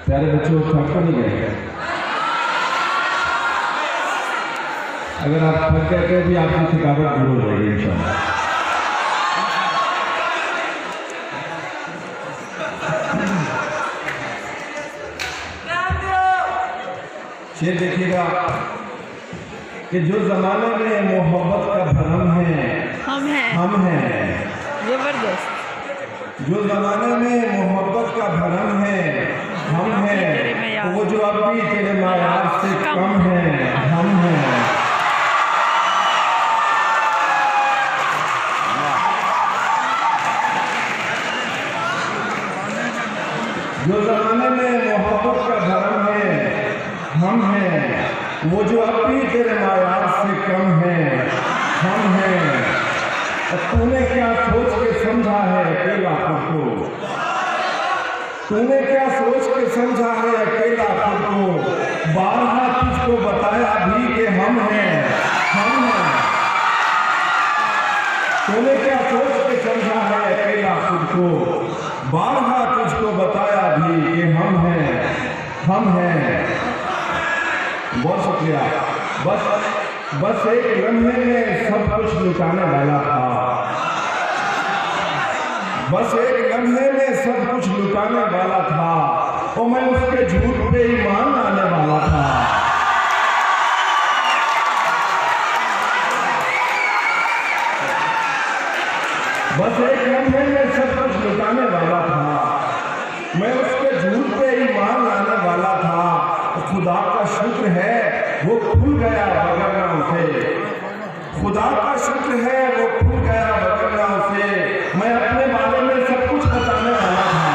प्यारे बच्चों, थक तो नहीं गए? अगर आप थक गए तो भी आपकी थकावट दूर हो जाएगी इंशाल्लाह। शेर देखिएगा कि जो जमाने में मोहब्बत का भरम है हम हैं। जबरदस्त। जो जमाने में मोहब्बत का भरम है हम हैं, वो जो अब भी तेरे मायार से कम है हम हैं। जो जमाने में मोहब्बत का भरम है हम हैं, वो जो अब भी तेरे मायार से कम है हम हैं। तूने क्या सोच के समझा है अकेला खुद को? तूने क्या सोच के समझा है अकेला खुद को? बारहा तुझको बताया भी कि हम हैं। तूने क्या सोच के समझा है अकेला खुद को? बारहा तुझको बताया भी कि हम हैं। बहुत शुक्रिया। बस एक लम्हे में सब कुछ लुटाने वाला था। बस एक लम्हे में सब कुछ लुटाने वाला था और मैं उसके झूठ पे ईमान लाने वाला था। बस एक लम्हे में सब कुछ लुटाने वाला था, मैं उसके झूठ पे ईमान लाने वाला था। खुदा का शुक्र है वो खुल गया वगरना उसे। खुदा का शुक्र है वो खुल गया वगरना उसे। मैं अपने बारे में सब कुछ बताने वाला था।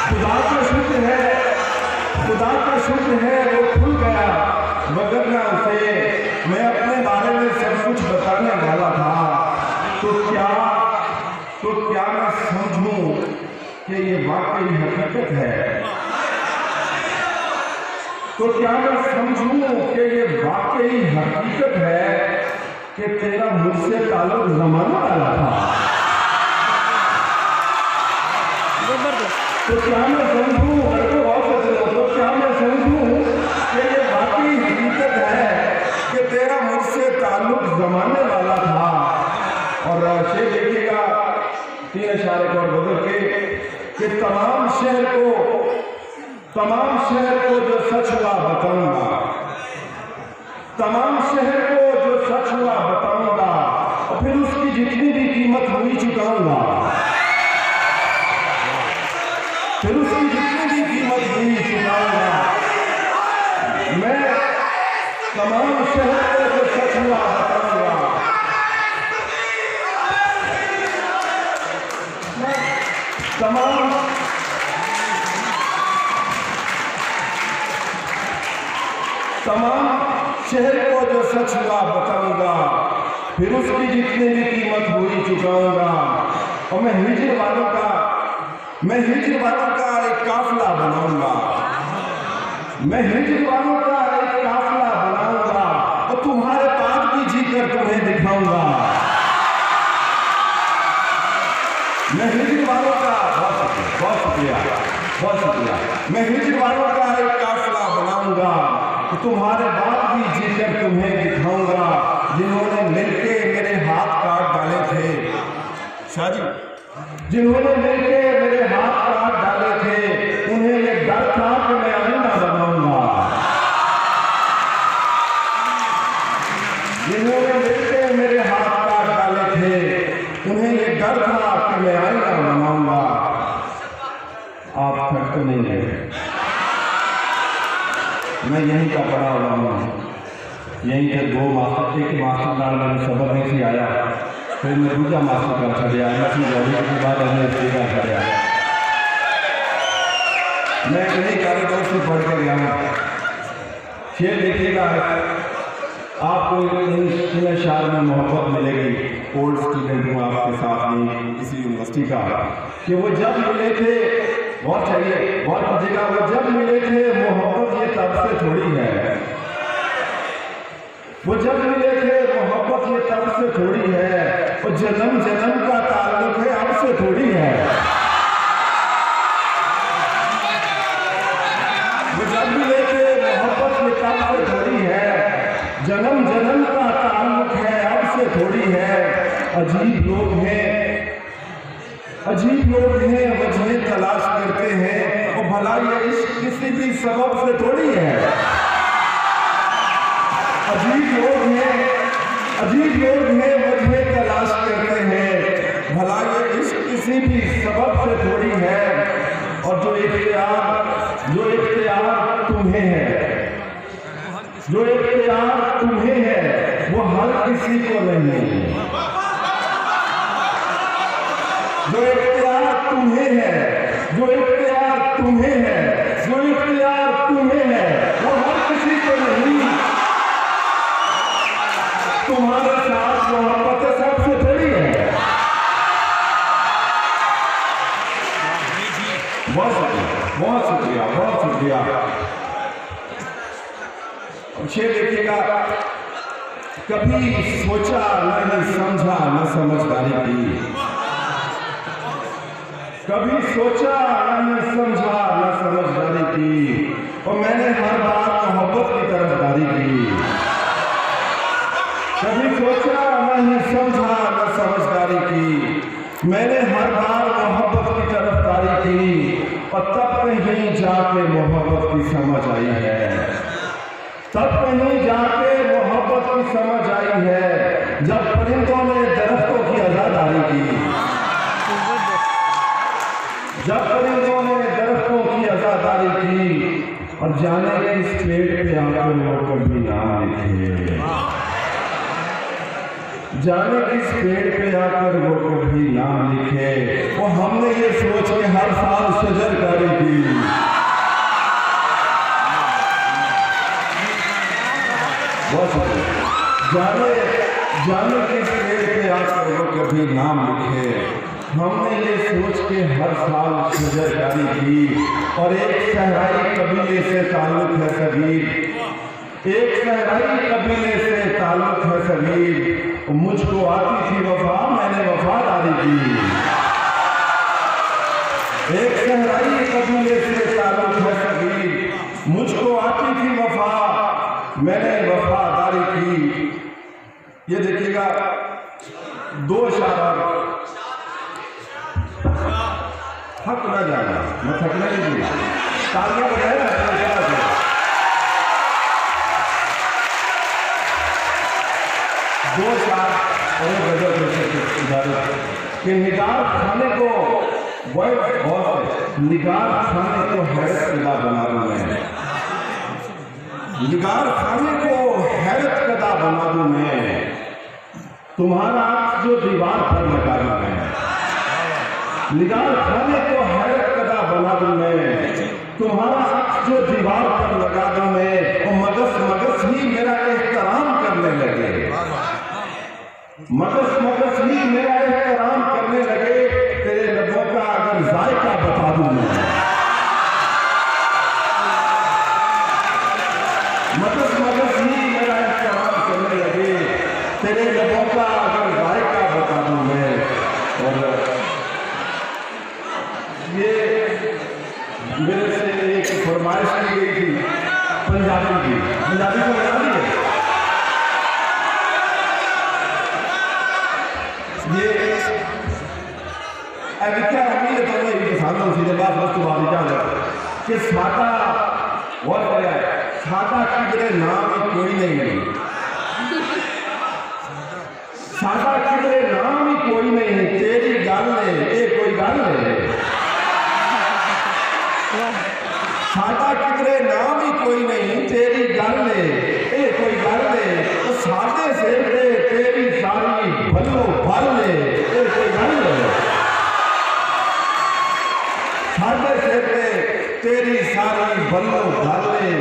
खुदा का शुक्र है वो खुल गया वगरना उसे। मैं अपने बारे में सब कुछ बताने वाला था। तो क्या मैं समझूं कि ये वाकई हकीकत है? तो क्या मैं समझूं कि ये वाकई हकीकत है कि तेरा मुझसे ताल्लुक जमाना वाला था? तो क्या मैं समझूं कि ये वाकई हकीकत है कि तेरा मुझसे ताल्लुक जमाने वाला था? और शेर देखिएगा 3 इशारे को बदल के कि तमाम शहर को जो सच हुआ बताऊंगा। तमाम शहर को जो सच हुआ बताऊंगा और फिर उसकी जितनी भी कीमत हुई चुकाऊंगा। मैं तमाम शहर को जो सच हुआ बताऊंगा। तमाम शहर को जो सच हुआ बताऊंगा, फिर उसकी जितनी भी कीमत हुई चुकाऊंगा। और मैं हिजर वालों का एक काफिला बनाऊंगा। और तुम्हारे पास भी जीकर तुम्हें दिखाऊंगा। मैं हिजर वालों का बहुत शुक्रिया। मैं हिजर वालों का एक काफिला बनाऊंगा, तुम्हारे बाद भी जीकर तुम्हें दिखाऊंगा। जिन्होंने मिलके मेरे हाथ काट डाले थे शाह जी, जिन्होंने मिलके मेरे हाथ काट डाले थे, उन्हें ये डर था कि मैं आईना बनाऊंगा। जिन्होंने मिलके मेरे हाथ काट डाले थे, उन्हें ये डर था कि मैं आईना बनाऊंगा। आप थक तो नहीं गए? मैं यहीं का पढ़ा हुआ हूँ। यहीं से 2 मास्टर एक मास्टर नाल मैंने सबक नहीं सी आया, फिर मैं दूसरा मास्टर कर छड़िया। के बाद हमने सीधा छड़िया। मैं इन्हीं कॉरिडोर से पढ़ कर गया हूँ। शेर देखिएगा, आपको इन अशार में मोहब्बत मिलेगी। ओल्ड स्टूडेंट हूँ आपके साथ में किसी यूनिवर्सिटी का, कि वो जब मिले थे बहुत चाहिए बहुत कीजिएगा। वो जब मिले थे मोहब्बत ये तब से थोड़ी है। वो जब मिले थे मोहब्बत ये तब से थोड़ी है, वो जन्म जन्म का ताल्लुक है अब से थोड़ी है। वो जब मिले थे मोहब्बत ये तब से थोड़ी है, जन्म जन्म का ताल्लुक है अब से थोड़ी है। अजीब लोग हैं, अजीब लोग हैं, वजह तलाश करते हैं, और भला ये इश्क किसी भी सबब से थोड़ी है। अजीब लोग हैं, अजीब लोग हैं, वजह तलाश करते हैं, भला ये इश्क किसी भी सबब से थोड़ी है। और जो इख्तियार तुम्हें है, जो इख्तियार तुम्हें है, वो हर किसी को नहीं। जो इख्तियार तुम्हें है, जो इख्तियार तुम्हें है, जो इख्तियार तुम्हें है, वो हर किसी को नहीं। तुम्हारे साथ मोहब्बत सबसे बड़ी है। बहुत शुक्रिया, बहुत शुक्रिया, बहुत शुक्रिया। शेर देखिएगा, कभी सोचा नहीं समझा न समझदारी की, कभी सोचा नहीं समझा न समझदारी की, और मैंने हर बार मोहब्बत की तरफदारी की। कभी सोचा नहीं समझा न समझदारी की, मैंने हर बार मोहब्बत की तरफदारी की, और तब कहीं जाके मोहब्बत की समझ आई है, तब कहीं जाके मोहब्बत की समझ आई है, जब परिंदों ने दरख्तों की आजादारी की, जब परिंदों ने दरख्तों की आजादारी की, और जाने किस पेड़ पे आकर वो कभी नाम लिखे, जाने किस पेड़ पे आकर वो कभी नाम लिखे। वो हमने ये सोच के हर साल शजरकारी की, जाने किस पेड़ पे आकर वो कभी नाम लिखे। हमने ये सोच के हर साल शजरकारी की, और एक सहराई कबीले से ताल्लुक है सबीर, एक सहराई कबीले से ताल्लुक है सबीर, मुझको आती थी वफा मैंने वफादारी की। एक सहराई कबीले से ताल्लुक है सबीर, मुझको आती थी वफा मैंने वफादारी की। ये देखिएगा, दो इशारा, थक न जाना, मैं थकने नहीं दूंगा, तालियां बजाए ना। दो चार और गजल कि निगार खाने को बहुत, निगार खाने को हैरत कदा बना दूं मैं, निगार खाने को हैरत कदा बना दूं मैं, तुम्हारा जो दीवार पर लगा दूं मैं, निगार खाने को हैरत कदा बना दूं मैं, तुम्हारा जो दीवार पर लगा दूं मैं, और मगस मगस ही मेरा एहतराम करने लगे, मगस मगस ही मेरा एहतराम करने लगे, तेरे लबों का अगर जायका बता दूं मैं, मगस मगस ही मेरा एहतराम करने लगे, तेरे लबों का अगर जायका बता दूं मैं। और ये मेरे से एक फरमाइश की गई थी पंजाबी की, पंजाबी को बता दी है। ये क्या अमीर तो नहीं किसानों सीधे बात वस्तु बात क्या कि सादा बहुत बढ़िया है, सादा किधरे नाम ही कोई नहीं, सादा किधरे नाम ही कोई नहीं, तेरी गल ने ये कोई गल है, सादा किधरे नाम ही कोई नहीं, तेरी गल ने ये कोई गल है, तो सादे सिर पे तेरी सारी भलो भल ले ये कोई गल है, सादे सिर पे तेरी सारी भलो भल ले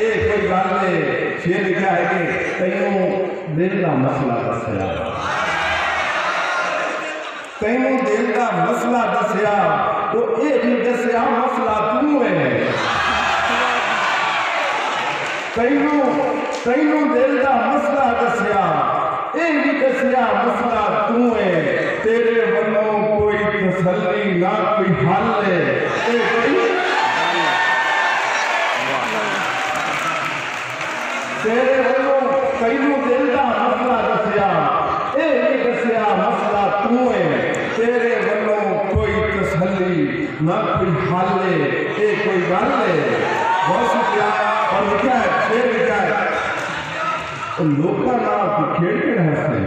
ये कोई गल है। शेर लिखा है कि तैनों दिल का मसला दसिया, तैनों दिल का मसला दसिया, तो ये भी दसिया मसला तू है, तैनों तैनू दिल दा मसला दसिया, ये भी दसिया मसला तू है, तेरे वल्लों कोई तसल्ली ना कोई हल है, तेरे वल्लों तैनू दिल दा मसला दसिया, ये भी दसिया मसला तू है, तेरे वल्लों कोई तसल्ली ना कोई हल है, ये कोई गल है। बहुत शुक्रिया। और लिखा है, शेर लिखा है, लोका नाल तू खेड़ खेड़ हंसते,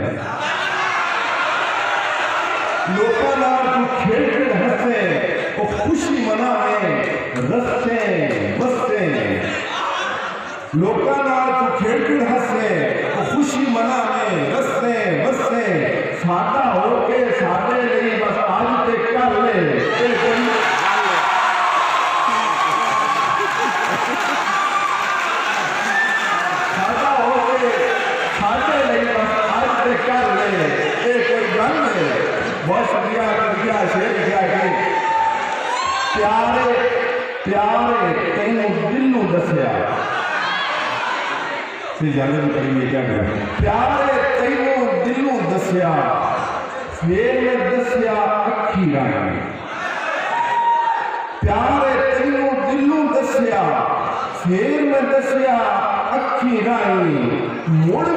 लोका नाल तू खेड़ खेड़ हंसते, वो खुशी मनावे रस्ते बसते, लोका नाल तू खेड़ खेड़ हंसते, वो खुशी मनावे रस्ते बसते, सादा होके सादे नहीं बस आज ते कर ले, कर ले, ये कोई गल है। बहुत शुक्रिया शुक्रिया। शेर लिखा है, प्यारे प्यारे तेनू दिलू दसिया, प्यारे तेनू दिलू दसिया, फिर मैं दसिया अखी रानी, प्यारे तेनू दिलू दसिया, फिर मैं दसिया अखी रानी, मुड़